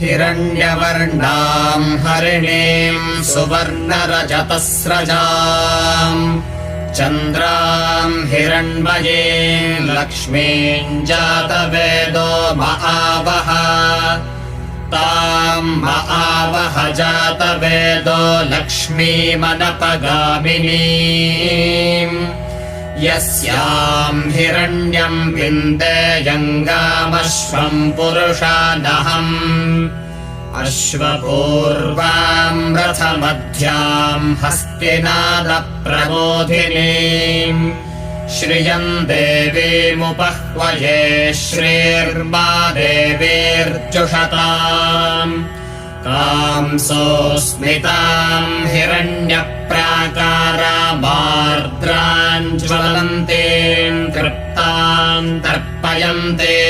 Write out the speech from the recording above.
हिरण्यवर्णाम् हरिणीम् सुवर्णरजतस्रजाम् चन्द्राम् हिरण्मयीम् लक्ष्मीम् जातवेदो महावः ताम् महावः जातवेदो लक्ष्मीमनपगामिनीम् यस्याम् हिरण्यम् विन्देयङ्गामश्वम् पुरुषानहम् अश्वपूर्वाम् रथमध्याम् हस्तिनादप्रबोधिनीम् श्रियम् देवीमुपह्वये श्रीर्मा देवीर्जुषताम् कांसोऽस्मिताम् हिरण्यप्राकारामार्द्राम् ज्वलन्तीम् तृप्ताम् तर्पयन्ते